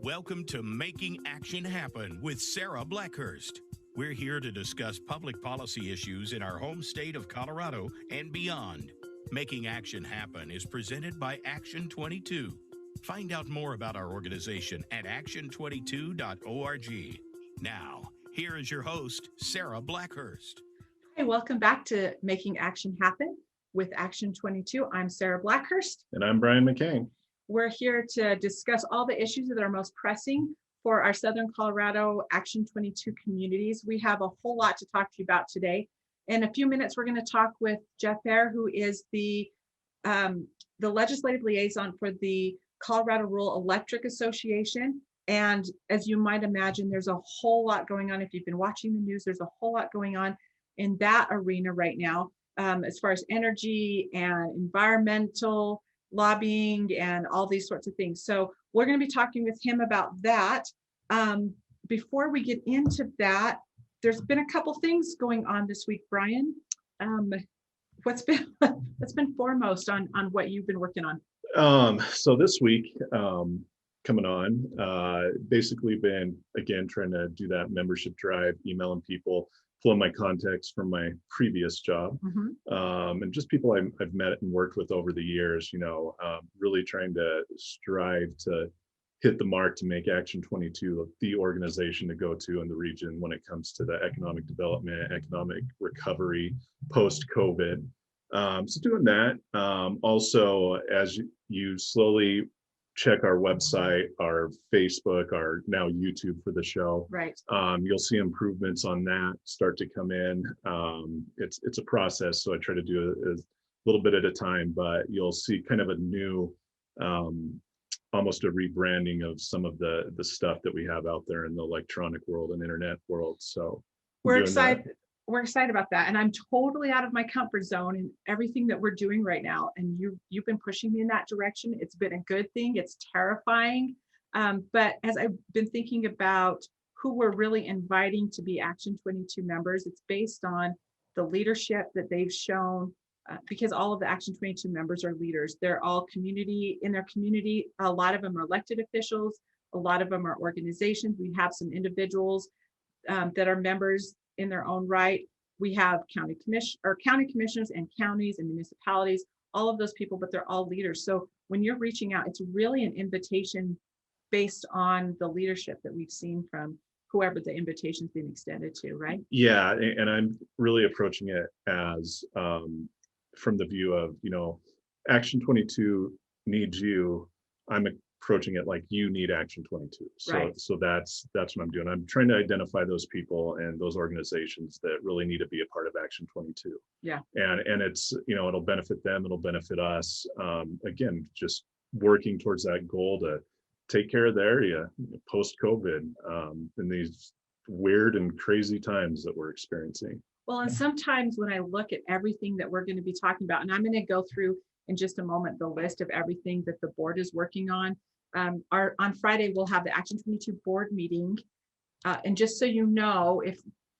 Welcome to Making Action Happen with Sara Blackhurst. We're here to discuss public policy issues in our home state of Colorado and beyond. Making Action Happen is presented by Action 22. Find out more about our organization at action22.org. Now, here is your host, Sara Blackhurst. Hi, welcome back to Making Action Happen with Action 22. I'm Sara Blackhurst. And I'm Brian McCain. We're here to discuss all the issues that are most pressing for our Southern Colorado Action 22 communities. We have a whole lot to talk to you about today. In a few minutes, we're going to talk with Geoff Hier, who is the legislative liaison for the Colorado Rural Electric Association. And as you might imagine, there's a whole lot going on. If you've been watching the news, there's a whole lot going on in that arena right now, as far as energy and environmental lobbying and all these sorts of things. So we're going to be talking with him about that. Before we get into that, there's been a couple things going on this week, Brian. What's been foremost on what you've been working on? So this week, coming on, basically been, again, trying to do that membership drive, emailing people, pulling my contacts from my previous job, and just people I've met and worked with over the years, really trying to strive to hit the mark to make Action 22 the organization to go to in the region when it comes to the economic development, economic recovery post-COVID. So doing that. Also, as you slowly check our website, our Facebook, our now YouTube for the show. Right. You'll see improvements on that start to come in. It's a process, so I try to do it a little bit at a time, but you'll see kind of a new, almost a rebranding of some of the stuff that we have out there in the electronic world and internet world. So we're excited. We're excited about that. And I'm totally out of my comfort zone in everything that we're doing right now. And you've been pushing me in that direction. It's been a good thing. It's terrifying. But as I've been thinking about who we're really inviting to be Action 22 members, it's based on the leadership that they've shown, because all of the Action 22 members are leaders. They're all in their community. A lot of them are elected officials. A lot of them are organizations. We have some individuals that are members in their own right. We have county commissioners and counties and municipalities, all of those people, but they're all leaders. So when you're reaching out, it's really an invitation based on the leadership that we've seen from whoever the invitation's been extended to, right? Yeah, and I'm really approaching it as from the view of, Action 22 needs you. I'm approaching it like you need Action 22. So, right. So that's what I'm doing. I'm trying to identify those people and those organizations that really need to be a part of Action 22. Yeah. And it's, it'll benefit them, it'll benefit us. Again, just working towards that goal to take care of the area post-COVID in these weird and crazy times that we're experiencing. Well, and sometimes when I look at everything that we're going to be talking about, and I'm going to go through in just a moment the list of everything that the board is working on. On Friday, we'll have the Action 22 board meeting. And just so you know,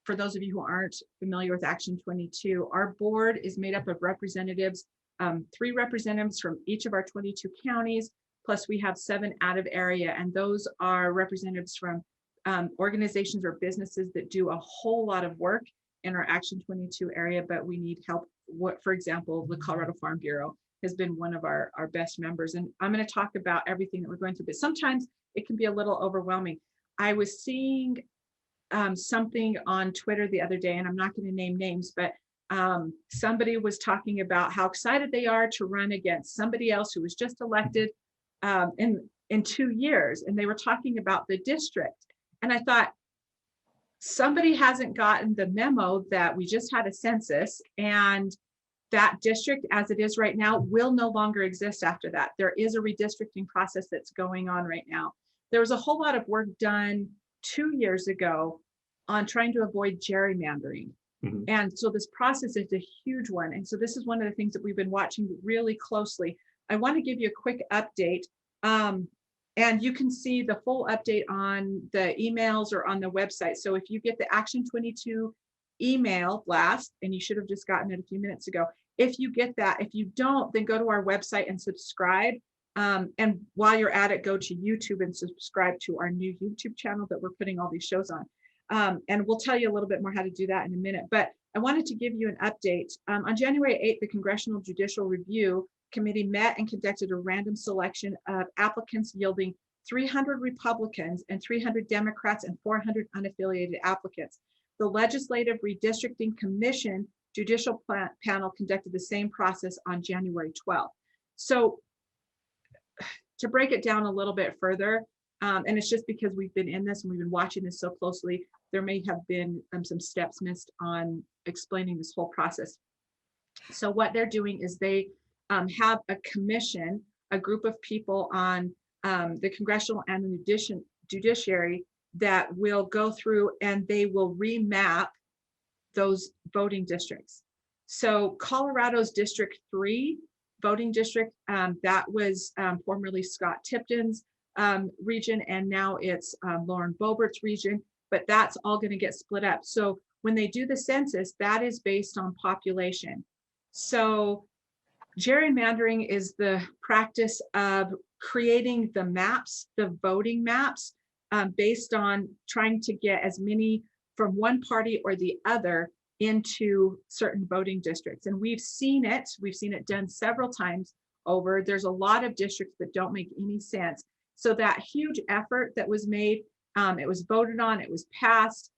for those of you who aren't familiar with Action 22, our board is made up of representatives, 3 representatives from each of our 22 counties, plus we have 7 out of area. And those are representatives from organizations or businesses that do a whole lot of work in our Action 22 area, but we need help. For example, the Colorado Farm Bureau has been one of our best members. And I'm going to talk about everything that we're going through, but sometimes it can be a little overwhelming. I was seeing something on Twitter the other day, and I'm not going to name names, but somebody was talking about how excited they are to run against somebody else who was just elected in 2 years. And they were talking about the district. And I thought, somebody hasn't gotten the memo that we just had a census, and that district as it is right now will no longer exist after that. There is a redistricting process that's going on right now. There was a whole lot of work done 2 years ago on trying to avoid gerrymandering. And so this process is a huge one. And so this is one of the things that we've been watching really closely. I want to give you a quick update. And you can see the full update on the emails or on the website. So if you get the Action 22 email blast, and you should have just gotten it a few minutes ago, if you get that, if you don't, then go to our website and subscribe. And while you're at it, go to YouTube and subscribe to our new YouTube channel that we're putting all these shows on. And we'll tell you a little bit more how to do that in a minute. But I wanted to give you an update. On January 8th, the Congressional Judicial Review Committee met and conducted a random selection of applicants yielding 300 Republicans and 300 Democrats and 400 unaffiliated applicants. The Legislative Redistricting Commission Judicial Panel conducted the same process on January 12th. So to break it down a little bit further, and it's just because we've been in this and we've been watching this so closely, there may have been some steps missed on explaining this whole process. So what they're doing is they have a commission, a group of people on the congressional and the judiciary that will go through and they will remap those voting districts. So Colorado's District 3 voting district, that was formerly Scott Tipton's region, and now it's Lauren Boebert's region, but that's all going to get split up. So when they do the census, that is based on population. So gerrymandering is the practice of creating the maps, the voting maps, based on trying to get as many from one party or the other into certain voting districts. And we've seen it done several times over. There's a lot of districts that don't make any sense. So that huge effort that was made, it was voted on, it was passed,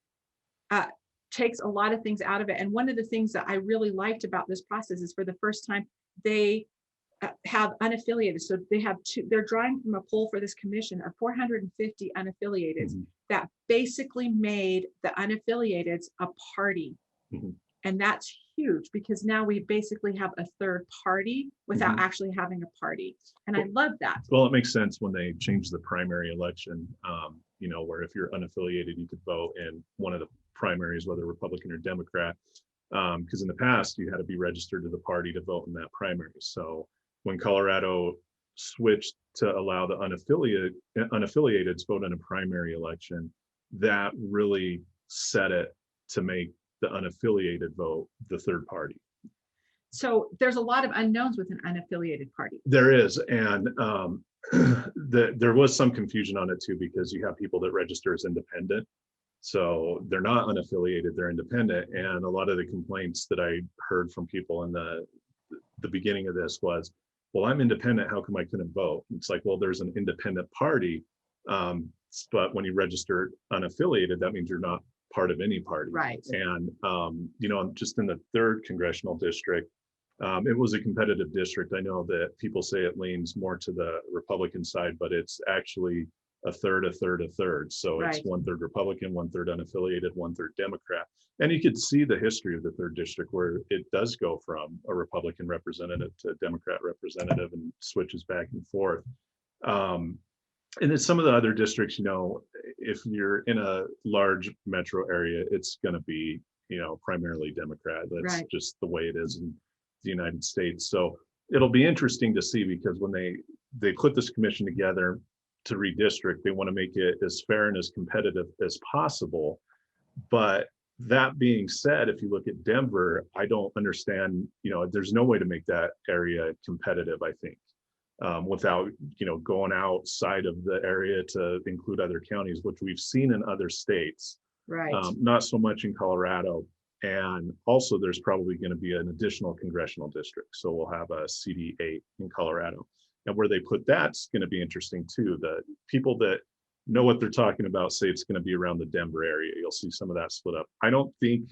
takes a lot of things out of it. And one of the things that I really liked about this process is for the first time, they have unaffiliated. So they have they're drawing from a poll for this commission of 450 unaffiliated that basically made the unaffiliated a party. And that's huge because now we basically have a third party without actually having a party. And I love that. Well, it makes sense when they changed the primary election, where if you're unaffiliated, you could vote in one of the primaries, whether Republican or Democrat, because in the past you had to be registered to the party to vote in that primary. So when Colorado switched to allow the unaffiliated to vote in a primary election, that really set it to make the unaffiliated vote the third party. So there's a lot of unknowns with an unaffiliated party. There is, and there was some confusion on it too, because you have people that register as independent. So they're not unaffiliated, they're independent. And a lot of the complaints that I heard from people in the beginning of this was, well, I'm independent, how come I couldn't vote? It's like, well, there's an independent party, but when you register unaffiliated, that means you're not part of any party. Right. And, just in the 3rd congressional district, it was a competitive district. I know that people say it leans more to the Republican side, but it's actually a third. So it's 1/3 Republican, 1/3 unaffiliated, 1/3 Democrat. And you could see the history of the 3rd district where it does go from a Republican representative to a Democrat representative and switches back and forth. And then some of the other districts, if you're in a large metro area, it's going to be, primarily Democrat. That's just the way it is in the United States. So it'll be interesting to see, because when they put this commission together to redistrict, they want to make it as fair and as competitive as possible. But that being said, if you look at Denver, I don't understand, there's no way to make that area competitive, I think. Without going outside of the area to include other counties, which we've seen in other states, right? Not so much in Colorado. And also there's probably going to be an additional congressional district. So we'll have a CD8 in Colorado. And where they put that's going to be interesting too. The people that know what they're talking about say it's going to be around the Denver area. You'll see some of that split up. I don't think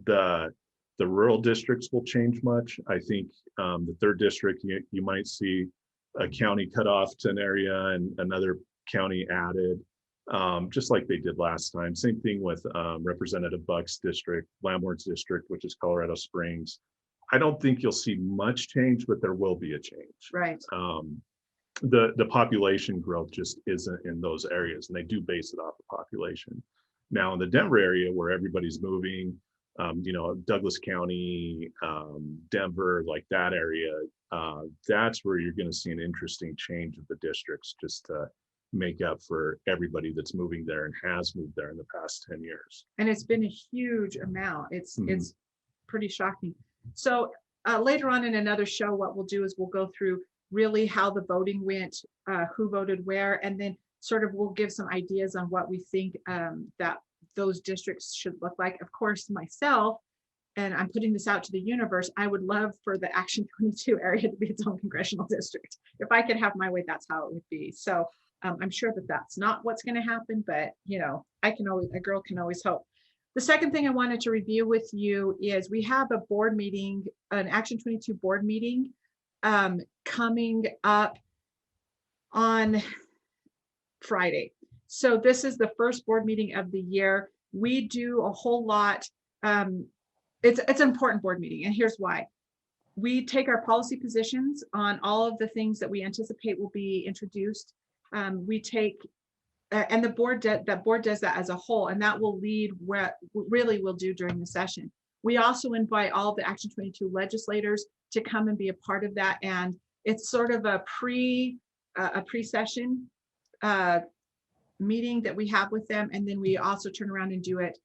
the rural districts will change much. I think the 3rd district, you might see a county cut off to an area and another county added, just like they did last time. Same thing with Representative Buck's district, Lambert's district, which is Colorado Springs. I don't think you'll see much change, but there will be a change. Right. The population growth just isn't in those areas, and they do base it off of population. Now in the Denver area where everybody's moving, Douglas County, Denver, like that area, that's where you're going to see an interesting change of the districts, just to make up for everybody that's moving there and has moved there in the past 10 years. And it's been a huge amount. It's pretty shocking. So later on in another show, what we'll do is we'll go through really how the voting went, who voted where, and then sort of we'll give some ideas on what we think that those districts should look like. Of course, myself, and I'm putting this out to the universe, I would love for the Action 22 area to be its own congressional district. If I could have my way, that's how it would be. So I'm sure that that's not what's going to happen, but you know, a girl can always hope. The second thing I wanted to review with you is we have a board meeting, an Action 22 board meeting coming up on Friday. So this is the first board meeting of the year. We do a whole lot. It's an important board meeting, and here's why. We take our policy positions on all of the things that we anticipate will be introduced. We take, and the board does that as a whole, and that will lead what really we'll do during the session. We also invite all of the Action 22 legislators to come and be a part of that, and it's sort of a pre-session meeting that we have with them, and then we also turn around and do it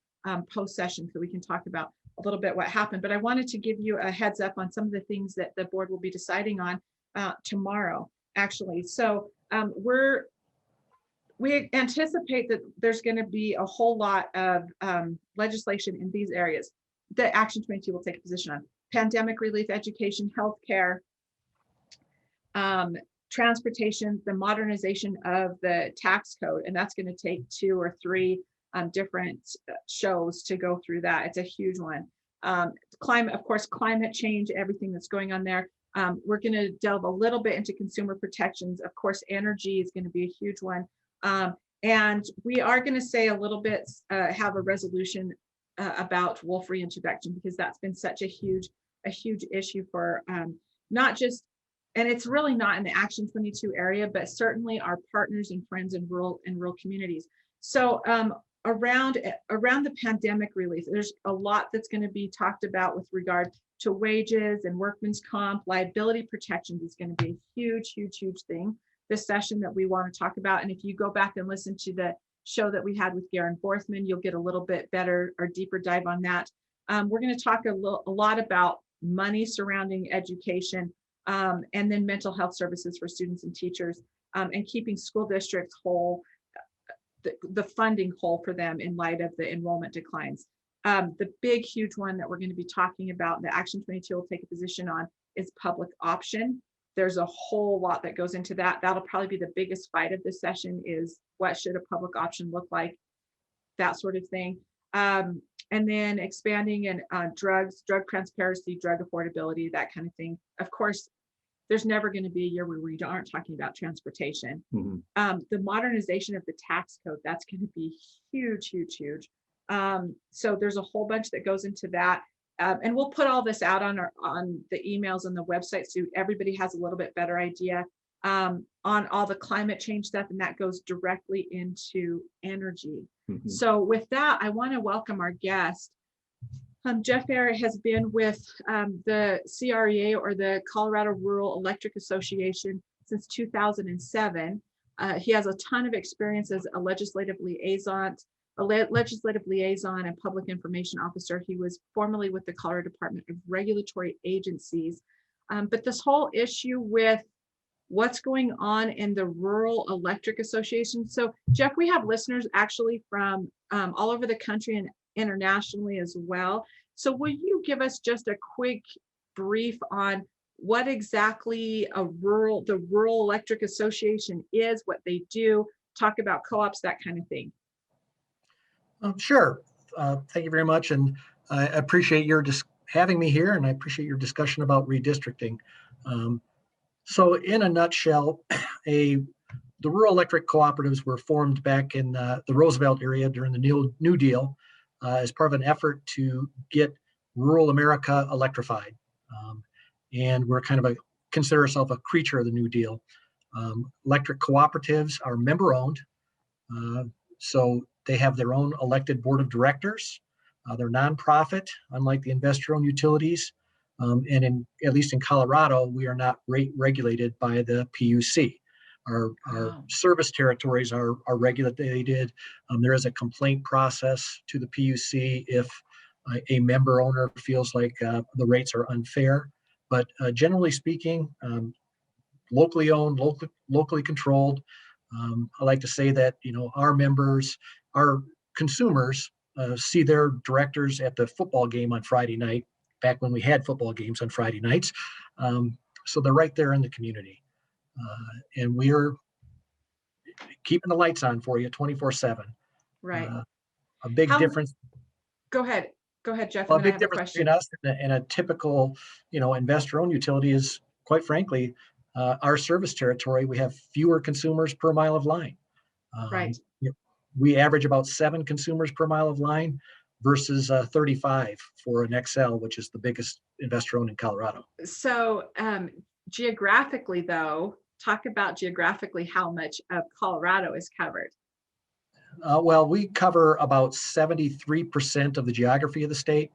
post-session, so we can talk about a little bit what happened. But I wanted to give you a heads up on some of the things that the board will be deciding on tomorrow, actually. So we anticipate that there's going to be a whole lot of legislation in these areas that Action 22 will take a position on: pandemic relief, education, healthcare, transportation, the modernization of the tax code, and that's going to take 2 or 3 different shows to go through that. It's a huge one. Climate, of course, climate change, everything that's going on there. We're going to delve a little bit into consumer protections. Of course, energy is going to be a huge one. And we are going to say a little bit, have a resolution about wolf reintroduction, because that's been such a huge issue for not just, and it's really not in the Action 22 area, but certainly our partners and friends in rural communities. So around the pandemic relief, there's a lot that's going to be talked about with regard to wages and workman's comp. Liability protections is going to be a huge thing this session that we want to talk about. And if you go back and listen to the show that we had with Garen Borthman, you'll get a little bit better or deeper dive on that. We're going to talk a lot about money surrounding education, and then mental health services for students and teachers, and keeping school districts whole, the funding whole for them in light of the enrollment declines. The big, huge one that we're going to be talking about, the Action 22 will take a position on, is public option. There's a whole lot that goes into that. That'll probably be the biggest fight of this session, is what should a public option look like, that sort of thing. And then expanding in drugs, drug transparency, drug affordability, that kind of thing. Of course, there's never going to be a year where we aren't talking about transportation. Mm-hmm. The modernization of the tax code, that's going to be huge. So there's a whole bunch that goes into that. And we'll put all this out on the emails and the website, so everybody has a little bit better idea on all the climate change stuff, and that goes directly into energy. Mm-hmm. So with that, I want to welcome our guest. Geoff Hier has been with the CREA, or the Colorado Rural Electric Association, since 2007. He has a ton of experience as a legislative liaison and public information officer. He was formerly with the Colorado Department of Regulatory Agencies. But this whole issue with what's going on in the Rural Electric Association. So Geoff, we have listeners actually from all over the country and internationally as well. So will you give us just a quick brief on what exactly the Rural Electric Association is, what they do, talk about co-ops, that kind of thing? Sure. Thank you very much. And I appreciate your having me here, and I appreciate your discussion about redistricting. So in a nutshell, the rural electric cooperatives were formed back in the Roosevelt area during the New Deal as part of an effort to get rural America electrified. And we're kind of consider ourselves a creature of the New Deal. Electric cooperatives are member owned. So they have their own elected board of directors. They're nonprofit, unlike the investor-owned utilities. And at least in Colorado, we are not rate regulated by the PUC. Our service territories are regulated. There is a complaint process to the PUC if a member owner feels like the rates are unfair. But generally speaking, locally owned, locally controlled. I like to say that, our members, our consumers see their directors at the football game on Friday night, back when we had football games on Friday nights. So they're right there in the community. And we're keeping the lights on for you 24/7. Right. A big difference. Go ahead. Go ahead, Geoff. Well, And a then I big have a difference question. between us and a typical, investor-owned utility is, quite frankly, our service territory. We have fewer consumers per mile of line. Right. We average about 7 consumers per mile of line versus 35 for an XL, which is the biggest investor-owned in Colorado. So geographically, though, talk about geographically how much of Colorado is covered. Well, we cover about 73% of the geography of the state,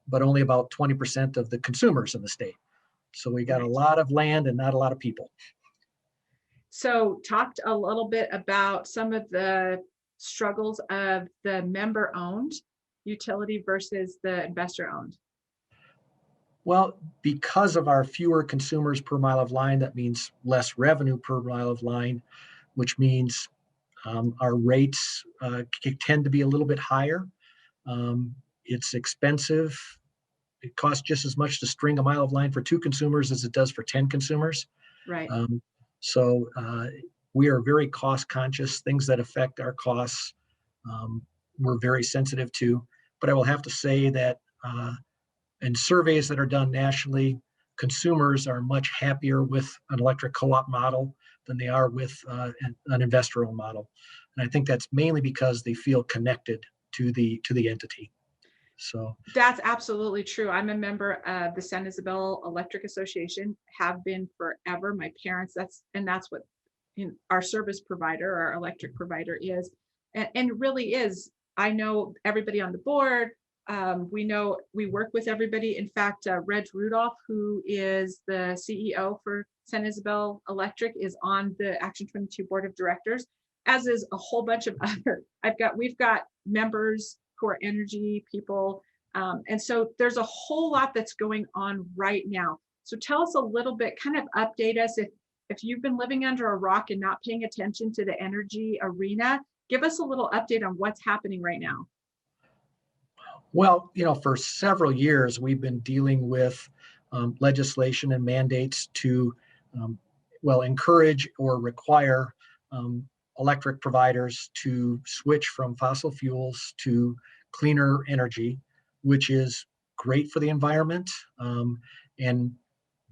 but only about 20% of the consumers in the state. So we got a lot of land and not a lot of people. So talked a little bit about some of the struggles of the member-owned utility versus the investor-owned. Well, because of our fewer consumers per mile of line, that means less revenue per mile of line, which means our rates tend to be a little bit higher. It's expensive. It costs just as much to string a mile of line for 2 consumers as it does for 10 consumers. Right. So we are very cost conscious. Things that affect our costs, we're very sensitive to. But I will have to say that in surveys that are done nationally, consumers are much happier with an electric co-op model than they are with an investor-owned model. And I think that's mainly because they feel connected to the entity. So that's absolutely true. I'm a member of the San Isabel Electric Association, have been forever. My parents, that's what our service provider, our electric provider is. And really is. I know everybody on the board. We work with everybody. In fact, Reg Rudolph, who is the CEO for San Isabel Electric, is on the Action 22 board of directors, as is a whole bunch of other. We've got members who are energy people. And so there's a whole lot that's going on right now. So tell us a little bit, kind of update us if you've been living under a rock and not paying attention to the energy arena, give us a little update on what's happening right now. Well, for several years, we've been dealing with legislation and mandates to, encourage or require electric providers to switch from fossil fuels to cleaner energy, which is great for the environment. And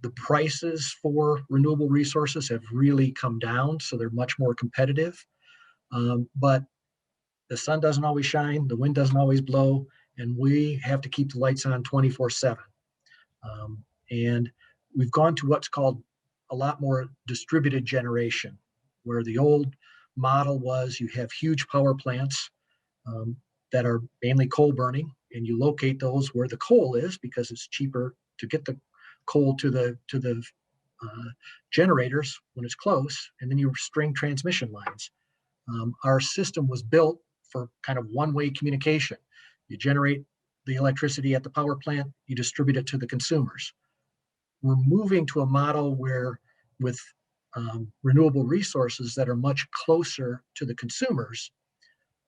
the prices for renewable resources have really come down, so they're much more competitive. But the sun doesn't always shine, the wind doesn't always blow, and we have to keep the lights on 24/7. And we've gone to what's called a lot more distributed generation, where the old model was you have huge power plants that are mainly coal burning, and you locate those where the coal is because it's cheaper to get the coal to the generators when it's close, and then you string transmission lines. Our system was built for kind of one-way communication. You generate the electricity at the power plant, you distribute it to the consumers. We're moving to a model where with renewable resources that are much closer to the consumers,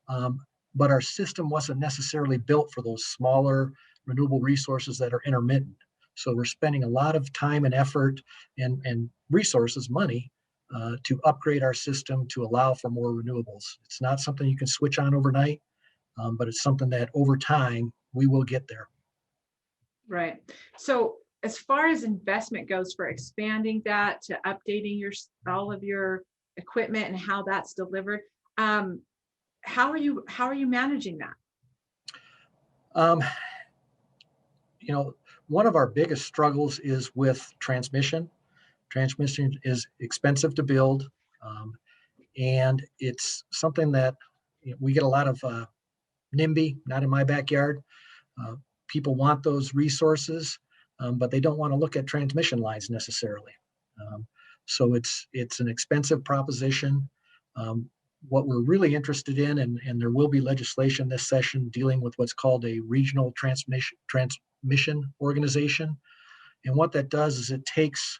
but our system wasn't necessarily built for those smaller renewable resources that are intermittent. So we're spending a lot of time and effort and resources, money, to upgrade our system to allow for more renewables. It's not something you can switch on overnight, but it's something that over time we will get there. Right. So as far as investment goes for expanding that to updating all of your equipment and how that's delivered, how are you managing that? One of our biggest struggles is with transmission. Transmission is expensive to build, and it's something that we get a lot of NIMBY, not in my backyard. People want those resources, but they don't want to look at transmission lines necessarily. So it's an expensive proposition. What we're really interested in, and there will be legislation this session dealing with what's called a regional transmission organization. And what that does is it takes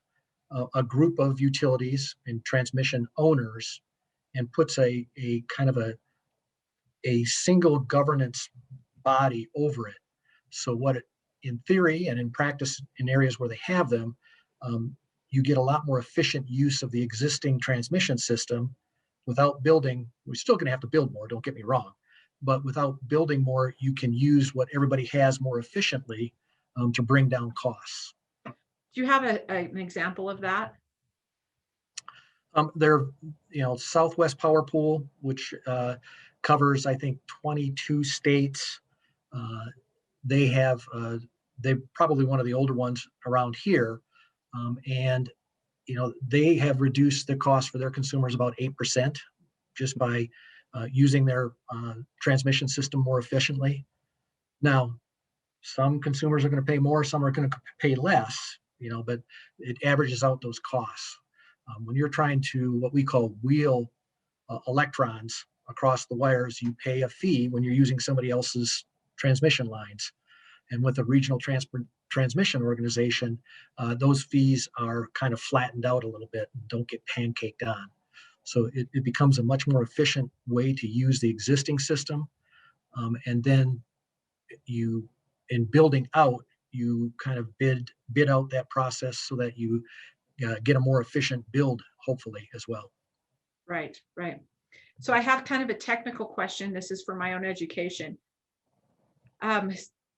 a group of utilities and transmission owners and puts a kind of a single governance body over it. So what it, in theory and in practice in areas where they have them, you get a lot more efficient use of the existing transmission system without building. We're still going to have to build more, don't get me wrong, but without building more, you can use what everybody has more efficiently to bring down costs. Do you have an example of that? There, Southwest Power Pool, which covers, I think, 22 states. They're probably one of the older ones around here. And, they have reduced the cost for their consumers about 8% just by using their transmission system more efficiently. Now, some consumers are going to pay more, some are going to pay less, but it averages out those costs. When you're trying to, what we call wheel electrons across the wires, you pay a fee when you're using somebody else's transmission lines. And with a regional transmission organization, those fees are kind of flattened out a little bit and don't get pancaked on. So it becomes a much more efficient way to use the existing system. And then in building out, you kind of bid out that process so that you get a more efficient build, hopefully, as well. Right. So I have kind of a technical question. This is for my own education.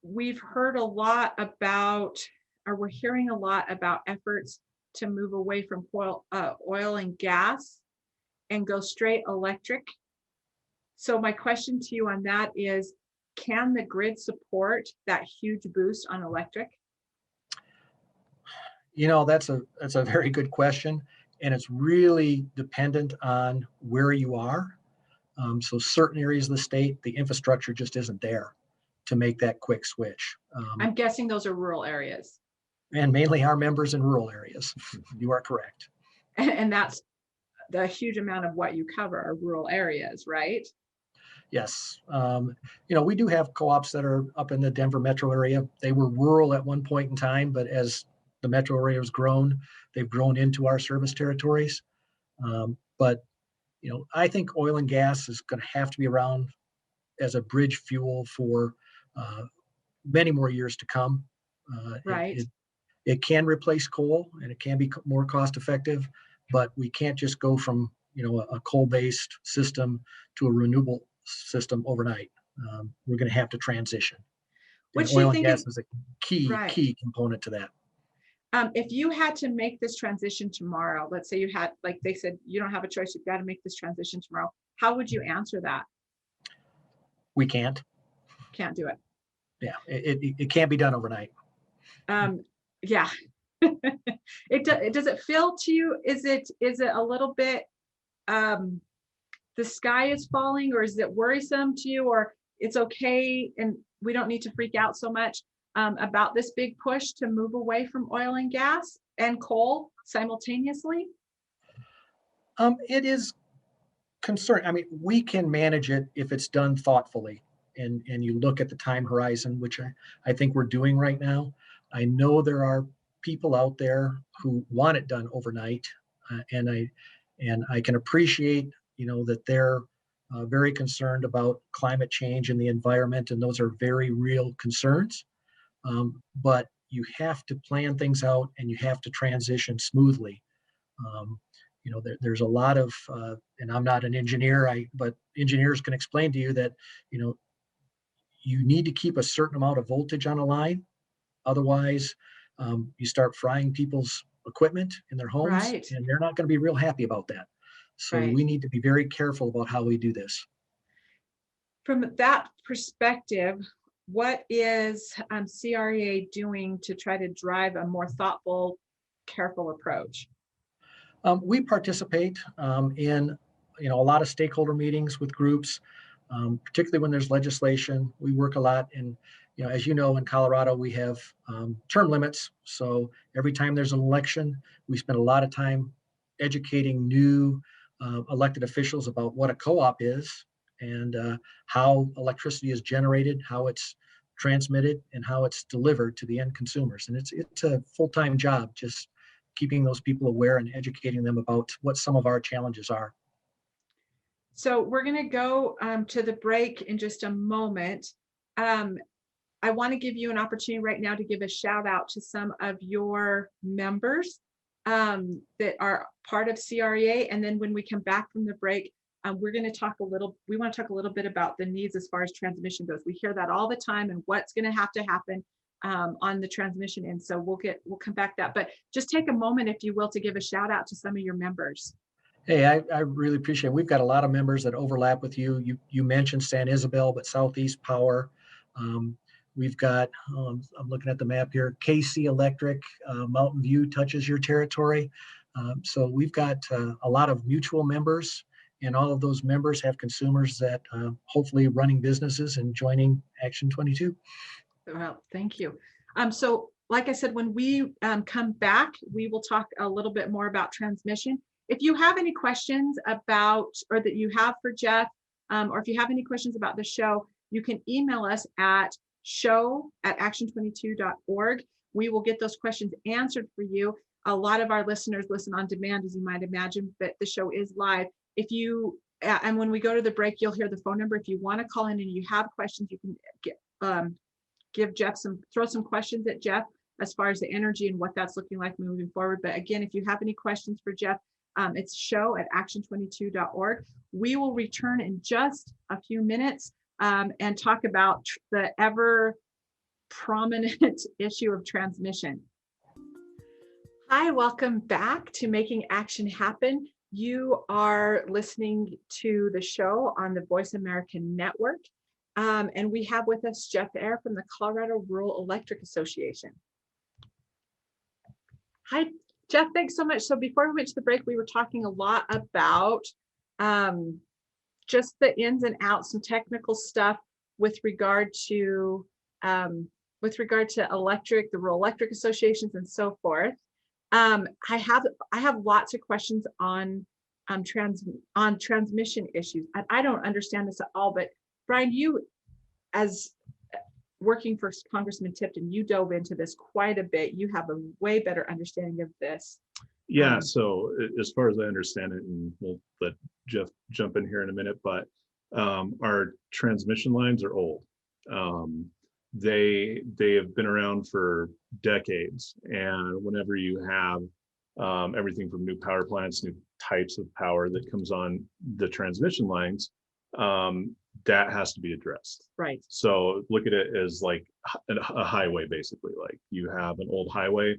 We've heard a lot about, or we're hearing a lot about efforts to move away from oil and gas and go straight electric. So my question to you on that is, can the grid support that huge boost on electric? That's a very good question, and it's really dependent on where you are. So certain areas of the state, the infrastructure just isn't there to make that quick switch. I'm guessing those are rural areas. And mainly our members in rural areas. You are correct. And that's the huge amount of what you cover are rural areas, right? Yes. We do have co-ops that are up in the Denver metro area. They were rural at one point in time, but as the metro area has grown, they've grown into our service territories. But I think oil and gas is going to have to be around as a bridge fuel for many more years to come. Right. It can replace coal and it can be more cost effective, but we can't just go from a coal-based system to a renewable system overnight. We're going to have to transition. Which oil and gas is a key component to that. If you had to make this transition tomorrow, let's say you had, like they said, you don't have a choice, you've got to make this transition tomorrow. How would you answer that? We can't do it. Yeah, it can't be done overnight. Yeah. Does it feel to you, is it a little bit the sky is falling, or is it worrisome to you, or it's okay and we don't need to freak out so much about this big push to move away from oil and gas and coal simultaneously? It is concerning. I mean, we can manage it if it's done thoughtfully and you look at the time horizon, which I think we're doing right now. I know there are people out there who want it done overnight, and I can appreciate that they're very concerned about climate change and the environment, and those are very real concerns. But you have to plan things out and you have to transition smoothly. There's a lot of, and I'm not an engineer, but engineers can explain to you that, you need to keep a certain amount of voltage on a line. Otherwise, you start frying people's equipment in their homes, right, and they're not going to be real happy about that. So right. We need to be very careful about how we do this. From that perspective, what is CREA doing to try to drive a more thoughtful, careful approach? We participate in a lot of stakeholder meetings with groups, particularly when there's legislation. We work a lot in, as you know, in Colorado, we have term limits. So every time there's an election, we spend a lot of time educating new elected officials about what a co-op is and how electricity is generated, how it's transmitted, and how it's delivered to the end consumers. And it's a full-time job just keeping those people aware and educating them about what some of our challenges are. So we're going to go to the break in just a moment. I want to give you an opportunity right now to give a shout out to some of your members that are part of CREA. And then when we come back from the break, we want to talk a little bit about the needs as far as transmission goes. We hear that all the time and what's going to happen on the transmission. And so we'll come back to that, but just take a moment, if you will, to give a shout out to some of your members. Hey, I really appreciate it. We've got a lot of members that overlap with you. You mentioned San Isabel, but Southeast Power. We've got, I'm looking at the map here, KC Electric, Mountain View touches your territory. So we've got a lot of mutual members, and all of those members have consumers that hopefully running businesses and joining Action 22. Well, thank you. So like I said, when we come back, we will talk a little bit more about transmission. If you have any questions about, or that you have for Geoff, or if you have any questions about the show, you can email us at show@action22.org. We will get those questions answered for you. A lot of our listeners listen on demand, as you might imagine, but the show is live. If you, and when we go to the break, you'll hear the phone number. If you want to call in and you have questions, you can give Geoff throw some questions at Geoff as far as the energy and what that's looking like moving forward. But again, if you have any questions for Geoff, it's show@action22.org. We will return in just a few minutes and talk about the ever prominent issue of transmission. Hi, welcome back to Making Action Happen. You are listening to the show on the Voice America Network. And we have with us Geoff Hier from the Colorado Rural Electric Association. Hi, Geoff, thanks so much. So before we went to the break, we were talking a lot about just the ins and outs, some technical stuff with regard to electric, the rural electric associations, and so forth. I have lots of questions on transmission issues, and I don't understand this at all. But Brian, you, as working for Congressman Tipton, you dove into this quite a bit. You have a way better understanding of this. Yeah, so as far as I understand it, and we'll let Geoff jump in here in a minute, but our transmission lines are old. They have been around for decades, and whenever you have everything from new power plants, new types of power that comes on the transmission lines, that has to be addressed. Right. So look at it as like a highway, basically. Like you have an old highway,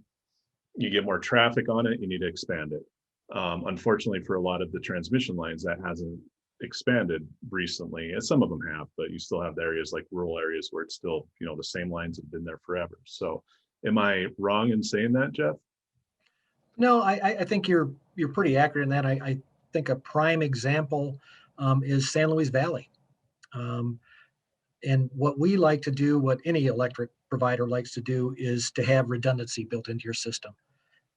you get more traffic on it, you need to expand it. Unfortunately, for a lot of the transmission lines, that hasn't expanded recently, and some of them have, but you still have the areas like rural areas where it's still, the same lines have been there forever. So am I wrong in saying that, Geoff? No, I think you're pretty accurate in that. I think a prime example is San Luis Valley. And what we like to do, what any electric provider likes to do, is to have redundancy built into your system.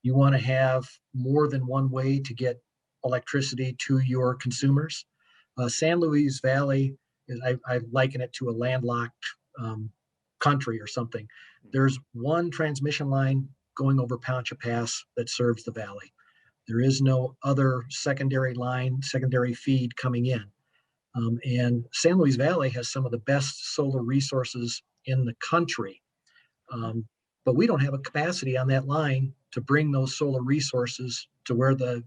You want to have more than one way to get electricity to your consumers. San Luis Valley, I liken it to a landlocked country or something. There's one transmission line going over Pancha Pass that serves the valley. There is no other secondary feed coming in. And San Luis Valley has some of the best solar resources in the country. But we don't have a capacity on that line to bring those solar resources to where the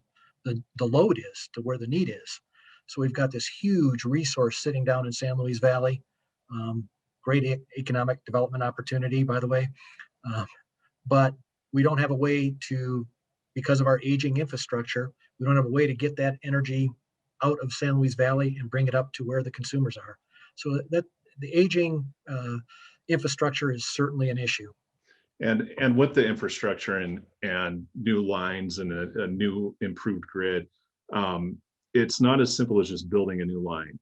load is, to where the need is. So we've got this huge resource sitting down in San Luis Valley. Great economic development opportunity, by the way. But we don't have a way to, because of our aging infrastructure, we don't have a way to get that energy out of San Luis Valley and bring it up to where the consumers are. So that the aging infrastructure is certainly an issue. And with the infrastructure and new lines and a new improved grid, it's not as simple as just building a new line.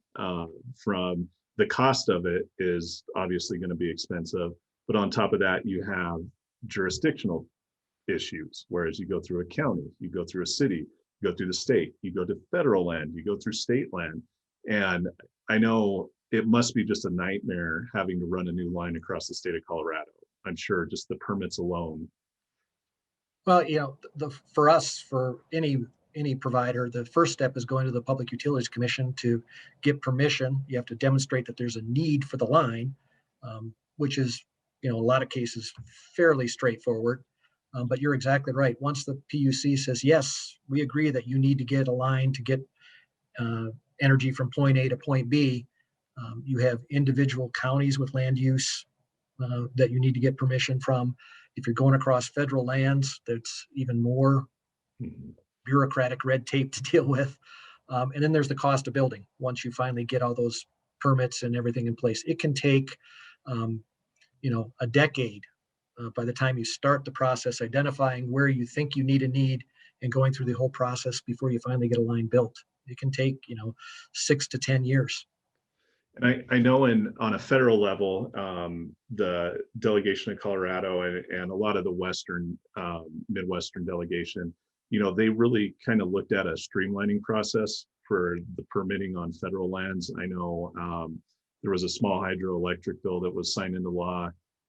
From the cost of it is obviously going to be expensive, but on top of that, you have jurisdictional issues. Whereas you go through a county, you go through a city, you go through the state, you go to federal land, you go through state land. And I know it must be just a nightmare having to run a new line across the state of Colorado. I'm sure just the permits alone. Well, for us, for any provider, the first step is going to the Public Utilities Commission to get permission. You have to demonstrate that there's a need for the line, which is, a lot of cases fairly straightforward. But you're exactly right. Once the PUC says, yes, we agree that you need to get a line to get uh, energy from point A to point B, you have individual counties with land use that you need to get permission from. If you're going across federal lands, that's even more Mhm. bureaucratic red tape to deal with. And then there's the cost of building. Once you finally get all those permits and everything in place, it can take, um, a decade by the time you start the process, identifying where you think you need a need and going through the whole process before you finally get a line built. It can take, 6 to 10 years. And I know on a federal level, the delegation of Colorado and a lot of the Western, Midwestern delegation, they really kind of looked at a streamlining process for the permitting on federal lands. I know there was a small hydroelectric bill that was signed into law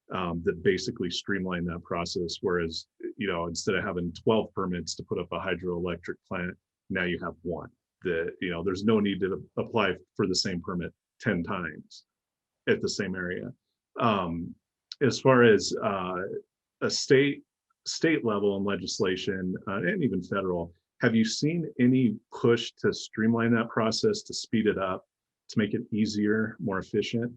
that basically streamlined that process. Whereas, instead of having 12 permits to put up a hydroelectric plant, now you have one. There's no need to apply for the same permit 10 times at the same area. As far as a state level and legislation and even federal, have you seen any push to streamline that process, to speed it up, to make it easier, more efficient?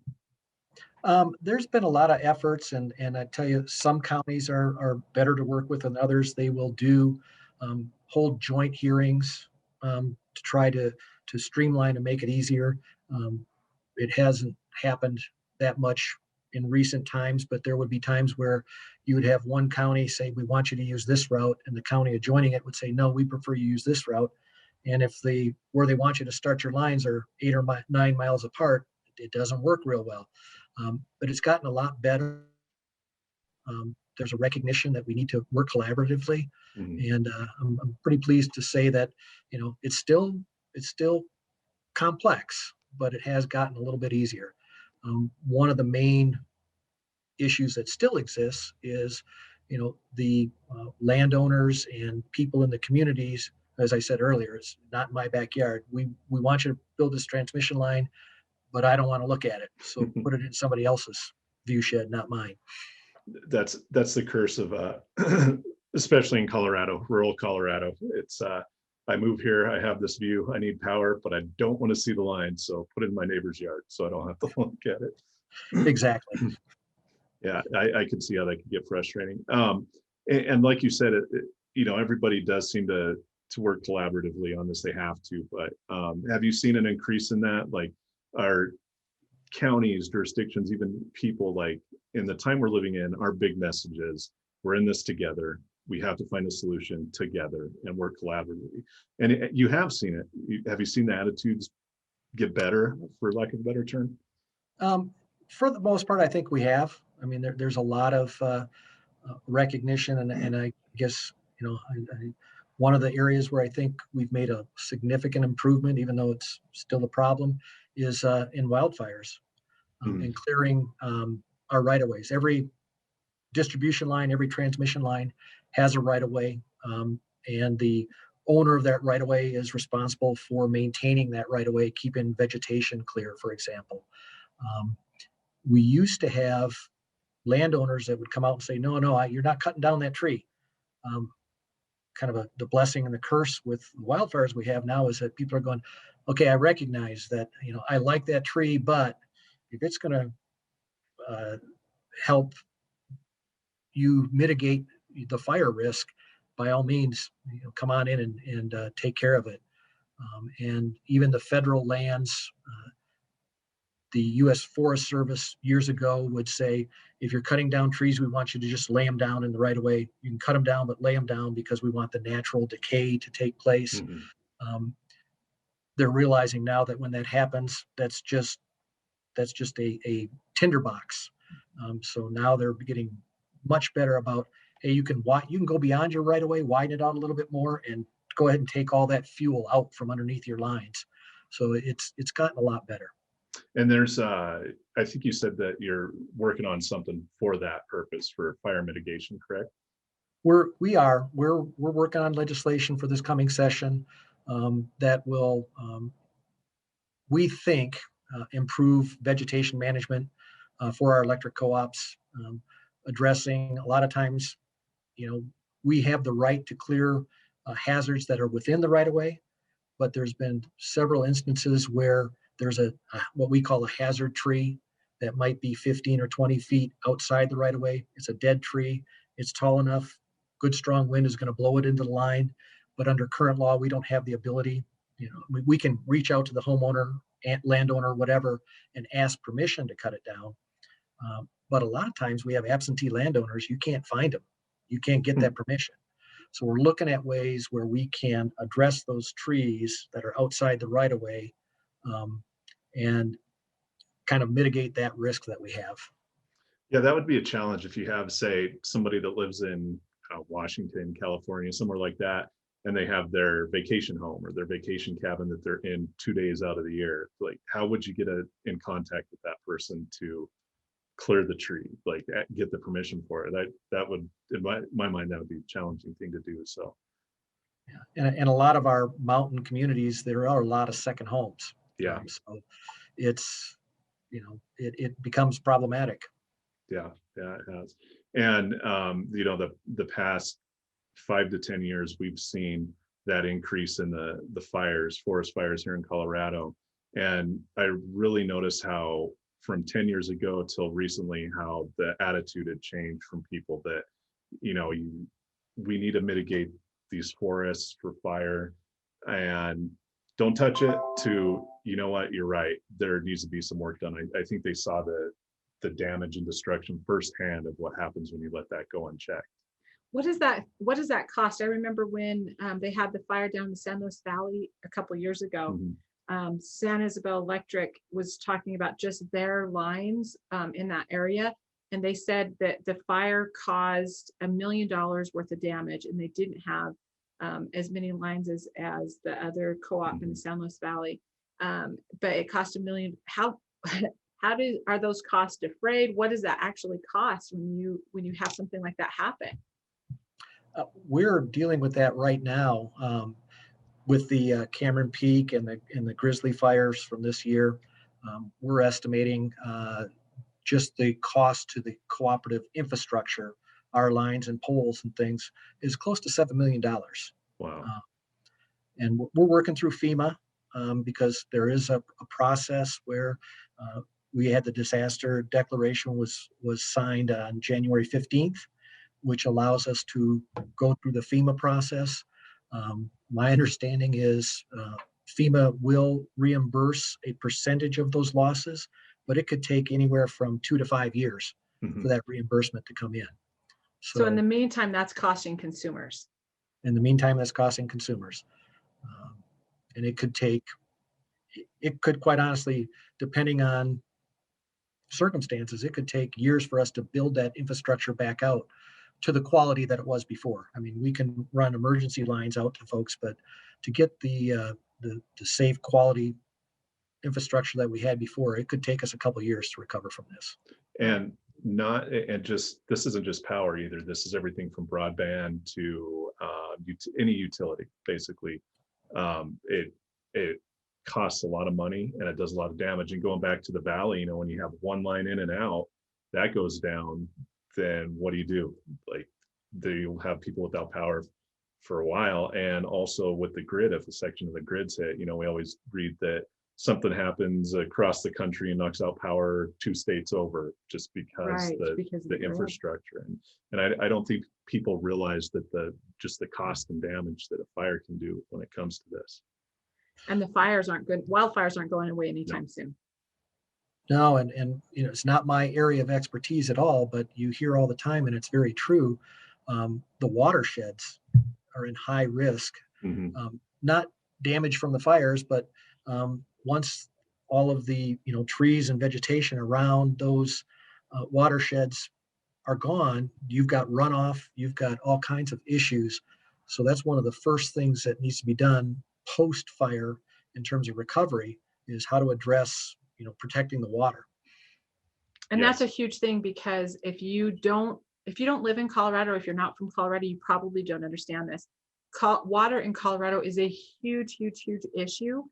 There's been a lot of efforts, and I tell you, some counties are better to work with than others. They will hold joint hearings to try to streamline and make it easier. It hasn't happened that much in recent times, but there would be times where you would have one county say, we want you to use this route, and the county adjoining it would say, no, we prefer you use this route. And if where they want you to start your lines are 8 or 9 miles apart, it doesn't work real well. But it's gotten a lot better. There's a recognition that we need to work collaboratively, Mhm. and I'm pretty pleased to say that it's still complex, but it has gotten a little bit easier. One of the main issues that still exists is, the landowners and people in the communities. As I said earlier, it's not in my backyard. We want you to build this transmission line, but I don't want to look at it. So put it in somebody else's view shed, not mine. That's the curse of especially in Colorado, rural Colorado. It's I move here, I have this view, I need power, but I don't want to see the line, so put it in my neighbor's yard so I don't have to look at it. Exactly. Yeah, I can see how that could get frustrating. And like you said, everybody does seem to work collaboratively on this. They have to, but have you seen an increase in that? Like, are counties, jurisdictions, even people, like, in the time we're living in, our big message is we're in this together. We have to find a solution together and work collaboratively. And you have seen it. Have you seen the attitudes get better, for lack of a better term? Um, for the most part, I think we have. I mean, there's a lot of recognition, and I guess one of the areas where I think we've made a significant improvement, even though it's still a problem, is in wildfires Mhm. and clearing our right of ways. Every distribution line, every transmission line has a right of way, and the owner of that right of way is responsible for maintaining that right of way, keeping vegetation clear, for example. Um, we used to have landowners that would come out and say, no, no, you're not cutting down that tree. Um, kind of the blessing and the curse with wildfires we have now is that people are going, okay, I recognize that, I like that tree, but if it's going to help you mitigate the fire risk, by all means, come on in and take care of it. And even the federal lands, the U.S. Forest Service years ago would say, if you're cutting down trees, we want you to just lay them down in the right of way. You can cut them down, but lay them down because we want the natural decay to take place. Mhm. Um, they're realizing now that when that happens, that's just a tinderbox. So now they're getting much better about, hey, you can go beyond your right of way, widen it out a little bit more, and go ahead and take all that fuel out from underneath your lines. So it's gotten a lot better. And there's, I think you said that you're working on something for that purpose, for fire mitigation, correct? We're working on legislation for this coming session that will, we think, improve vegetation management for our electric co-ops, addressing a lot of times, we have the right to clear hazards that are within the right of way, but there's been several instances where there's what we call a hazard tree that might be 15 or 20 feet outside the right of way. It's a dead tree. It's tall enough. Good strong wind is going to blow it into the line. But under current law, we don't have the ability. We can reach out to the homeowner, landowner, whatever, and ask permission to cut it down. But a lot of times we have absentee landowners. You can't find them. You can't get that permission. So we're looking at ways where we can address those trees that are outside the right of way, and kind of mitigate that risk that we have. Yeah, that would be a challenge if you have, say, somebody that lives in Washington, California, somewhere like that, and they have their vacation home or their vacation cabin that they're in 2 days out of the year. Like, how would you get in contact with that person to clear the tree, like get the permission for it? That would, in my mind, that would be a challenging thing to do. So yeah, and a lot of our mountain communities, there are a lot of second homes. Yeah. So it's, it becomes problematic. Yeah, it has. And the past 5 to 10 years, we've seen that increase in the forest fires here in Colorado. And I really noticed how from 10 years ago till recently, how the attitude had changed from people that, we need to mitigate these forests for fire and don't touch it, to, you know what, you're right, there needs to be some work done. I think they saw the damage and destruction firsthand of what happens when you let that go unchecked. What does that cost? I remember when they had the fire down in the San Luis Valley a couple of years ago. Mm-hmm. San Isabel Electric was talking about just their lines in that area. And they said that the fire caused $1 million worth of damage, and they didn't have as many lines as the other co-op in the San Luis Valley. But it cost $1 million. How are those costs defrayed? What does that actually cost when you have something like that happen? We're dealing with that right now with the Cameron Peak and the Grizzly fires from this year. We're estimating just the cost to the cooperative infrastructure, our lines and poles and things, is close to $7 million. Wow. And we're working through FEMA because there is a process where we had the disaster declaration was signed on January 15th, which allows us to go through the FEMA process. My understanding is FEMA will reimburse a percentage of those losses, but it could take anywhere from 2 to 5 years for that reimbursement to come in. So in the meantime, that's costing consumers. In the meantime, that's costing consumers. And it could quite honestly, depending on circumstances, it could take years for us to build that infrastructure back out to the quality that it was before. I mean, we can run emergency lines out to folks, but to get the safe quality infrastructure that we had before, it could take us a couple of years to recover from this. And this isn't just power either. This is everything from broadband to any utility, basically. It costs a lot of money and it does a lot of damage. And going back to the valley, when you have one line in and out, that goes down, then what do? Like, you'll have people without power for a while. And also with the grid, if a section of the grid's hit, we always read that something happens across the country and knocks out power 2 states over just because the infrastructure. And I don't think people realize that the cost and damage that a fire can do when it comes to this. And the fires aren't good. Wildfires aren't going away anytime soon. No, and it's not my area of expertise at all, but you hear all the time, and it's very true. The watersheds are in high risk, not damage from the fires, but once all of the trees and vegetation around those watersheds are gone, you've got runoff, you've got all kinds of issues. So that's one of the first things that needs to be done post fire in terms of recovery, is how to address protecting the water. And that's a huge thing, because if you don't if you don't live in Colorado, if you're not from Colorado, you probably don't understand this. Water in Colorado is a huge, huge, huge issue.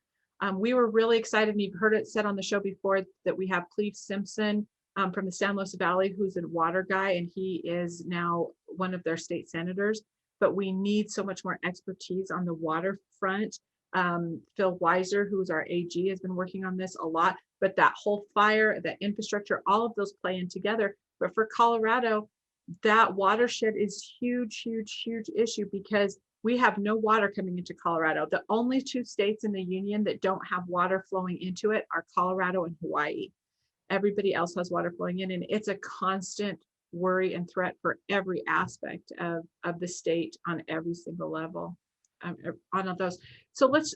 We were really excited, and you've heard it said on the show before, that we have Cleve Simpson from the San Luis Valley, who's a water guy, and he is now one of their state senators. But we need so much more expertise on the water front. Phil Weiser, who's our AG, has been working on this a lot. But that whole fire, that infrastructure, all of those play in together. But for Colorado, that watershed is huge, huge, huge issue, because we have no water coming into Colorado. The only two states in the union that don't have water flowing into it are Colorado and Hawaii. Everybody else has water flowing in, and it's a constant worry and threat for every aspect of the state on every single level on those. So let's,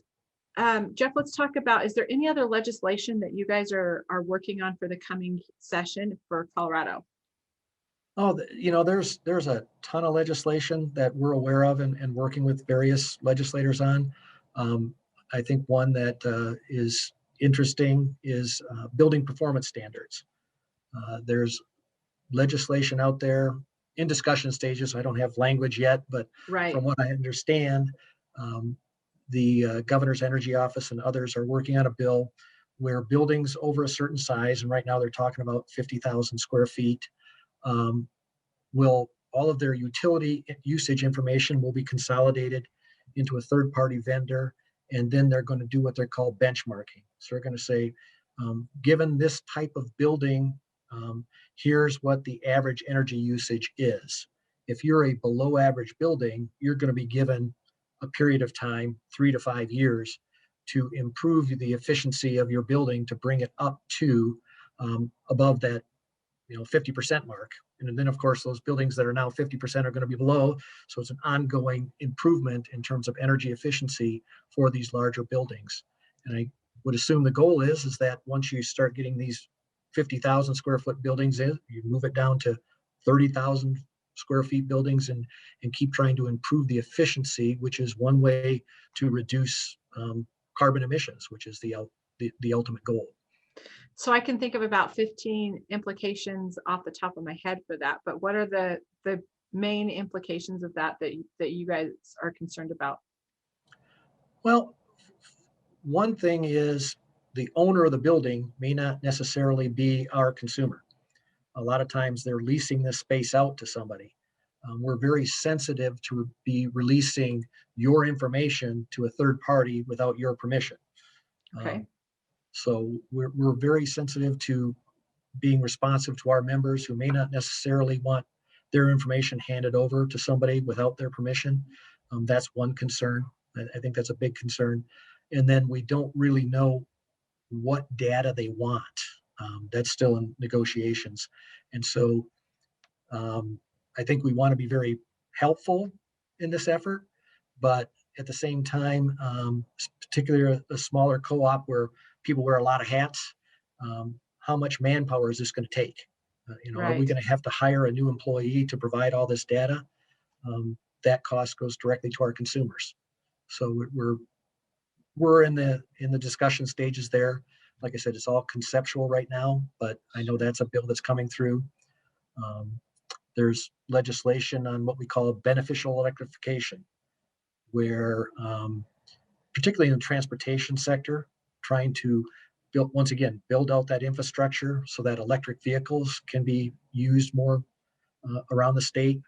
Geoff, let's talk about, is there any other legislation that you guys are working on for the coming session for Colorado? Oh, there's a ton of legislation that we're aware of and working with various legislators on. I think one that is interesting is building performance standards. There's legislation out there in discussion stages. I don't have language yet, but Right. from what I understand, the governor's energy office and others are working on a bill where buildings over a certain size, and right now they're talking about 50,000 square feet, will all of their utility usage information will be consolidated into a third-party vendor, and then they're going to do what they're called benchmarking. So they're going to say, given this type of building, here's what the average energy usage is. If you're a below average building, you're going to be given a period of time, 3 to 5 years, to improve the efficiency of your building to bring it up to above that 50% mark. And then, of course, those buildings that are now 50% are going to be below. So it's an ongoing improvement in terms of energy efficiency for these larger buildings. And I would assume the goal is that once you start getting these 50,000 square foot buildings in, you move it down to 30,000 square feet buildings and keep trying to improve the efficiency, which is one way to reduce carbon emissions, which is the ultimate goal. So I can think of about 15 implications off the top of my head for that, but what are the main implications of that you guys are concerned about? Well, one thing is the owner of the building may not necessarily be our consumer. A lot of times they're leasing this space out to somebody. We're very sensitive to be releasing your information to a third party without your permission. Okay. So we're very sensitive to being responsive to our members who may not necessarily want their information handed over to somebody without their permission. That's one concern. I think that's a big concern. And then we don't really know what data they want. That's still in negotiations. And so I think we want to be very helpful in this effort, but at the same time, particularly a smaller co-op where people wear a lot of hats, how much manpower is this going to take? Are we going to have to hire a new employee to provide all this data? That cost goes directly to our consumers. So we're in the discussion stages there. Like I said, it's all conceptual right now, but I know that's a bill that's coming through. There's legislation on what we call beneficial electrification, where particularly in the transportation sector, trying to build out that infrastructure so that electric vehicles can be used more around the state.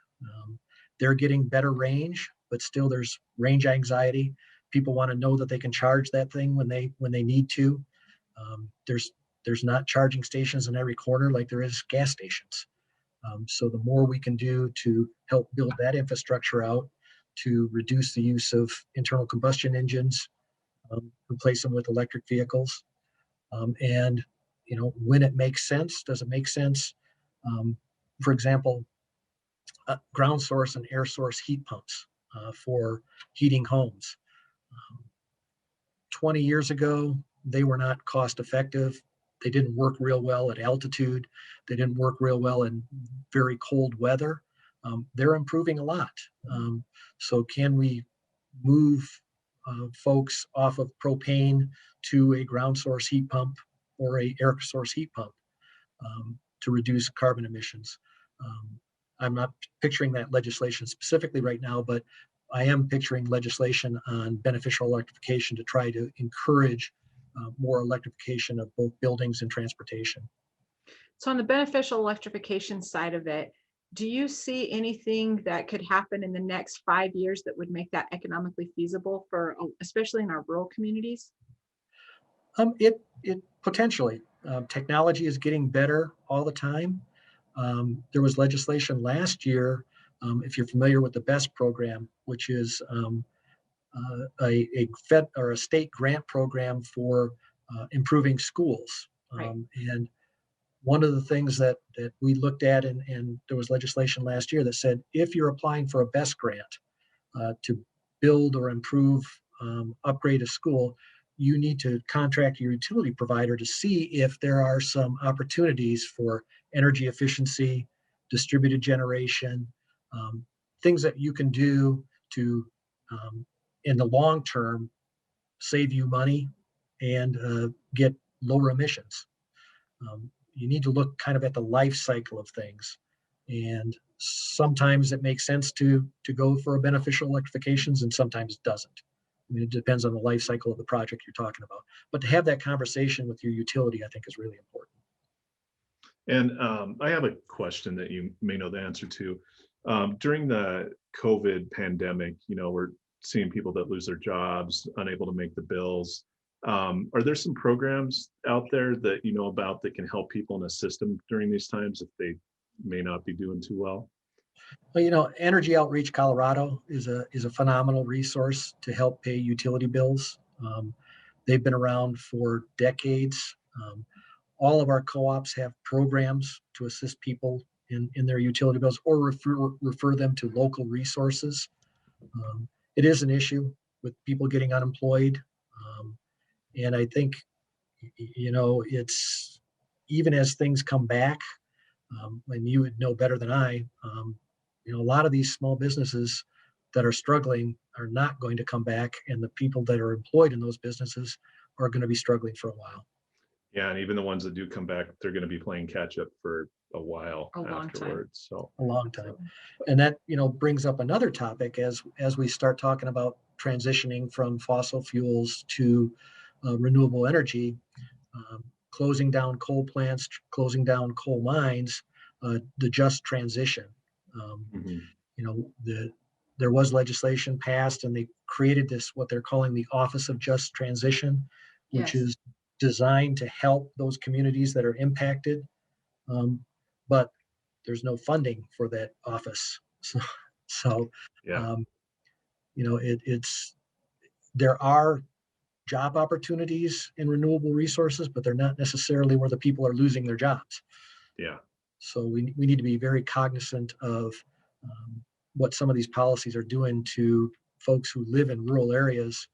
They're getting better range, but still there's range anxiety. People want to know that they can charge that thing when they need to. There's not charging stations in every corner like there is gas stations. So the more we can do to help build that infrastructure out, to reduce the use of internal combustion engines, replace them with electric vehicles, and when it makes sense, does it make sense? For example, ground source and air source heat pumps for heating homes. 20 years ago, they were not cost effective. They didn't work real well at altitude. They didn't work real well in very cold weather. They're improving a lot. So can we move folks off of propane to a ground source heat pump or a air source heat pump to reduce carbon emissions? I'm not picturing that legislation specifically right now, but I am picturing legislation on beneficial electrification to try to encourage more electrification of both buildings and transportation. So on the beneficial electrification side of it, do you see anything that could happen in the next 5 years that would make that economically feasible for, especially in our rural communities? It potentially, technology is getting better all the time. There was legislation last year, if you're familiar with the BEST program, which is a fed or a state grant program for improving schools. Right. And one of the things that we looked at, and there was legislation last year that said, if you're applying for a BEST grant to build or improve, upgrade a school, you need to contract your utility provider to see if there are some opportunities for energy efficiency, distributed generation, um, things that you can do to, in the long term, save you money and get lower emissions. You need to look kind of at the life cycle of things. And sometimes it makes sense to go for a beneficial electrifications and sometimes it doesn't. I mean, it depends on the life cycle of the project you're talking about. But to have that conversation with your utility, I think is really important. And I have a question that you may know the answer to. During the COVID pandemic, we're seeing people that lose their jobs, unable to make the bills. Are there some programs out there that you know about that can help people and assist them during these times if they may not be doing too well? Well, Energy Outreach Colorado is a phenomenal resource to help pay utility bills. They've been around for decades. All of our co-ops have programs to assist people in their utility bills or refer them to local resources. It is an issue with people getting unemployed. And I think, it's even as things come back, and you would know better than I, a lot of these small businesses that are struggling are not going to come back, and the people that are employed in those businesses are going to be struggling for a while. Yeah, and even the ones that do come back, they're going to be playing catch up for a while afterwards. So a long time. And that, brings up another topic as we start talking about transitioning from fossil fuels to renewable energy, closing down coal plants, closing down coal mines, the just transition. mhm. There was legislation passed and they created this, what they're calling the Office of Just Transition, which Yes. is designed to help those communities that are impacted. But there's no funding for that office. So Yeah, um, it's there are job opportunities in renewable resources, but they're not necessarily where the people are losing their jobs. yeah. So we need to be very cognizant of what some of these policies are doing to folks who live in rural areas.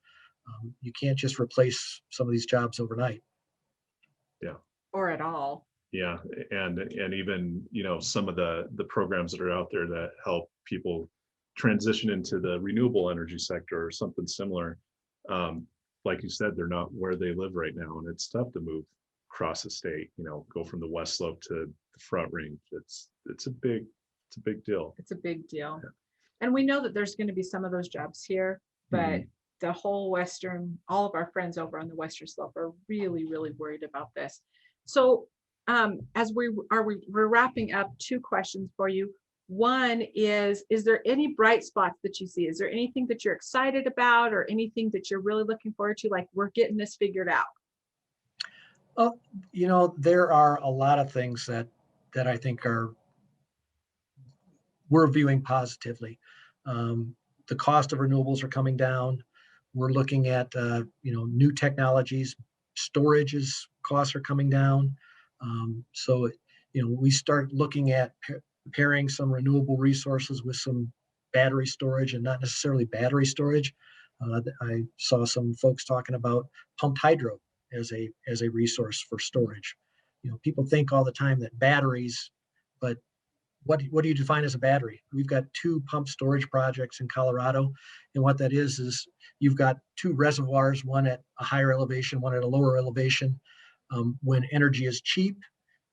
You can't just replace some of these jobs overnight. Or at all. Yeah, and even some of the programs that are out there that help people transition into the renewable energy sector or something similar. Like you said, they're not where they live right now, and it's tough to move across the state. Go from the West Slope to the Front Range. It's a big deal. It's a big deal. Yeah. And we know that there's going to be some of those jobs here, but Mhm. the whole all of our friends over on the Western Slope are really, really worried about this. So as we're wrapping up, two questions for you. One is there any bright spots that you see? Is there anything that you're excited about or anything that you're really looking forward to? Like, we're getting this figured out. Well, there are a lot of things that I think we're viewing positively. The cost of renewables are coming down. We're looking at new technologies. Costs are coming down. So we start looking at pairing some renewable resources with some battery storage, and not necessarily battery storage. I saw some folks talking about pumped hydro as a resource for storage. People think all the time that batteries, but what do you define as a battery? We've got 2 pump storage projects in Colorado, and what that is you've got 2 reservoirs, one at a higher elevation, one at a lower elevation. When energy is cheap,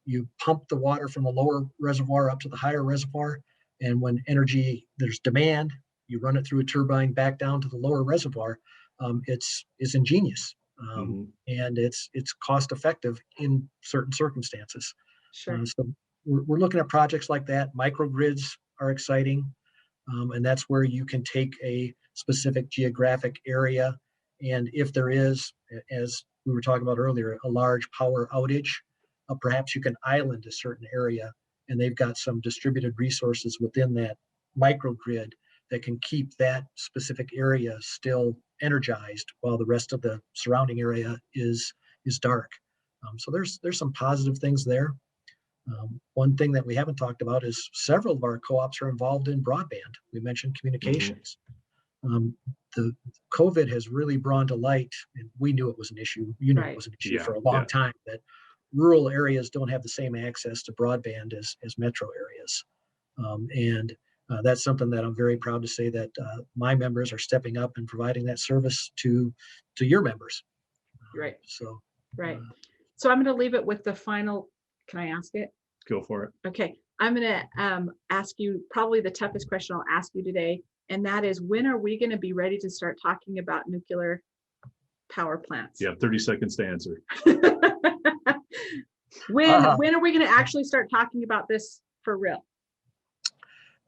you pump the water from the lower reservoir up to the higher reservoir. And when there's demand, you run it through a turbine back down to the lower reservoir. It's ingenious, and it's cost effective in certain circumstances. Sure. So we're looking at projects like that. Microgrids are exciting, and that's where you can take a specific geographic area, and if there is, as we were talking about earlier, a large power outage, perhaps you can island a certain area, and they've got some distributed resources within that microgrid that can keep that specific area still energized while the rest of the surrounding area is dark. So there's some positive things there. One thing that we haven't talked about is several of our co-ops are involved in broadband. We mentioned communications. The COVID has really brought to light, and we knew it was an issue. You knew it was an issue for a long time, that rural areas don't have the same access to broadband as metro areas. And that's something that I'm very proud to say that my members are stepping up and providing that service to your members. Right. So right. So I'm going to leave it with the final. Can I ask it? Go for it. Okay. I'm going to ask you probably the toughest question I'll ask you today. And that is, when are we going to be ready to start talking about nuclear power plants? You have 30 seconds to answer. When are we going to actually start talking about this for real?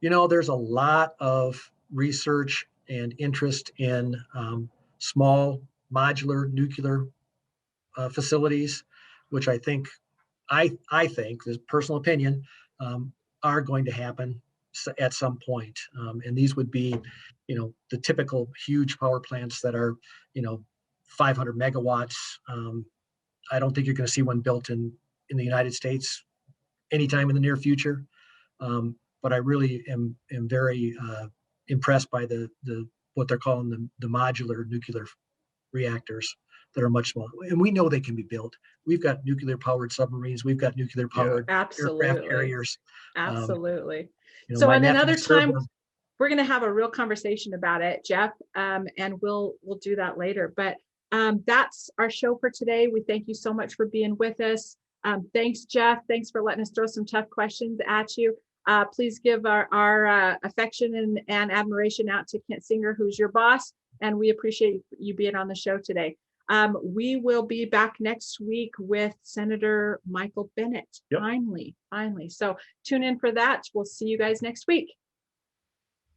There's a lot of research and interest in small modular nuclear facilities, which I think, this personal opinion, are going to happen at some point. And these would be, the typical huge power plants that are, 500 megawatts. I don't think you're going to see one built in the United States anytime in the near future. But I really am very impressed by the what they're calling the modular nuclear reactors that are much smaller. And we know they can be built. We've got nuclear powered submarines. We've got nuclear powered aircraft carriers. Absolutely. So in another time, we're going to have a real conversation about it, Geoff, and we'll do that later. But that's our show for today. We thank you so much for being with us. Thanks, Geoff. Thanks for letting us throw some tough questions at you. Please give our affection and admiration out to Kent Singer, who's your boss, and we appreciate you being on the show today. We will be back next week with Senator Michael Bennet. Finally. So tune in for that. We'll see you guys next week.